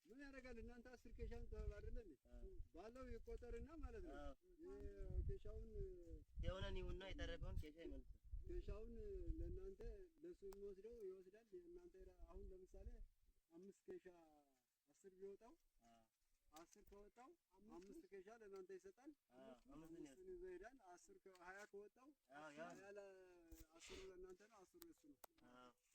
ምን ያደርጋል እናንተ 10 ኬሻን ተባረልን ባለው ይቆጠርና ማለት ነው ኬሻውን የሆነን ይሁንና የተረፈውን ኬሻ ይመልስ ኬሻውን ለእናንተ ለሱ የሚወስደው ይወስዳል እናንተ አሁን ለምሳሌ 5 ኬሻ 10 ቢወጣው 10 ከወጣው 5 ኬሻ ለእናንተ ይሰጣል 5 ይዞ ይሄዳል 10 ከ20 ከወጣው 20 ለ10 ለእናንተ ነው 10 እሱ ነው